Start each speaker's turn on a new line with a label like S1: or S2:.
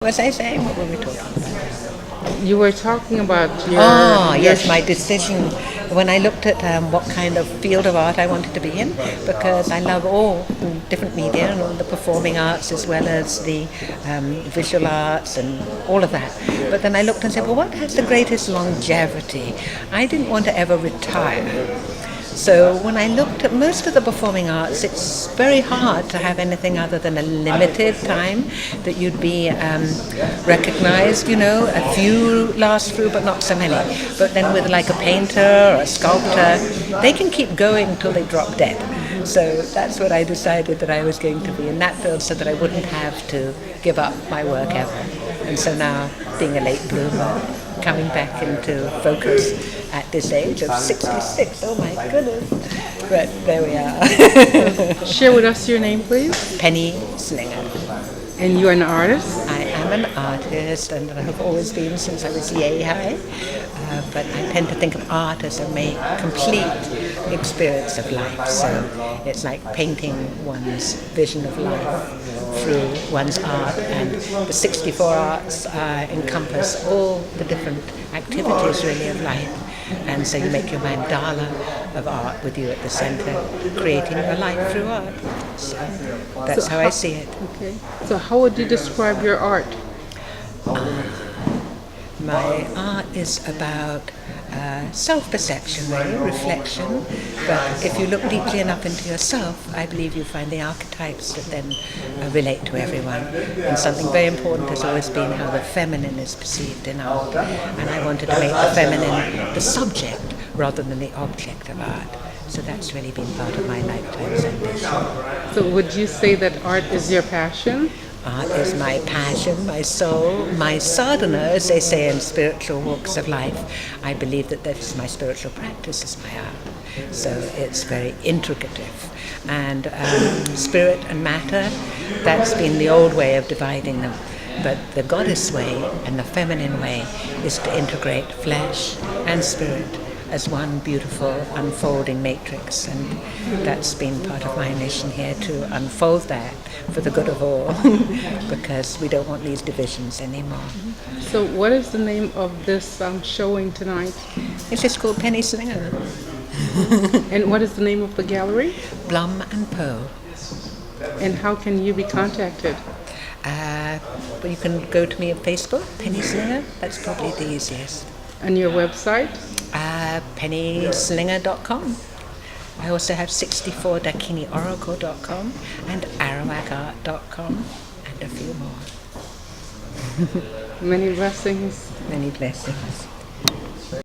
S1: Was I saying? What were we talking about?
S2: You were talking about your...
S1: Yes, my decision when I looked at what kind of field of art I wanted to be in, because I love all different media and all the performing arts as well as the visual arts and all of that. But then I looked and said, well, what has the greatest longevity? I didn't want to ever retire. So when I looked at most of the performing arts, it's very hard to have anything other than a limited time that you'd be recognized, a few last through, but not so many. But then with like a painter or a sculptor, they can keep going until they drop dead. So that's what I decided that I was going to be in that field so that I wouldn't have to give up my work ever. And so now, being a late bloomer, coming back into focus at this age of 66. Oh my goodness. But there we are.
S2: Share with us your name, please.
S1: Penny Slinger.
S2: And you're an artist?
S1: I am an artist, and I have always been since I was yay high. But I tend to think of art as a complete experience of life. So it's like painting one's vision of life through one's art, and the 64 arts encompass all the different activities really of life. And so you make your mandala of art with you at the center, creating your life through art. So that's how I see it.
S2: Okay. So how would you describe your art?
S1: My art is about self-perception, really, reflection. But if you look deeply enough into yourself, I believe you find the archetypes that then relate to everyone. And something very important has always been how the feminine is perceived in art. And I wanted to make the feminine the subject rather than the object of art. So that's really been part of my lifetime's ambition.
S2: So would you say that art is your passion?
S1: Art is my passion, my soul, my sadhana, as they say in spiritual walks of life. I believe that is my spiritual practice, is my art. So it's very integrative. And spirit and matter, that's been the old way of dividing them. But the goddess way and the feminine way is to integrate flesh and spirit as one beautiful unfolding matrix, and that's been part of my mission here, to unfold that for the good of all, because we don't want these divisions anymore.
S2: So what is the name of this showing tonight?
S1: It's just called Penny Slinger.
S2: And what is the name of the gallery?
S1: Blum Poe.
S2: And how can you be contacted?
S1: Well, you can go to me on Facebook, Penny Slinger. That's probably the easiest.
S2: And your website?
S1: PennySlinger.com. I also have 64dakiniOracle.com and ARAWAKArt.com and a few more.
S2: Many blessings.
S1: Many blessings.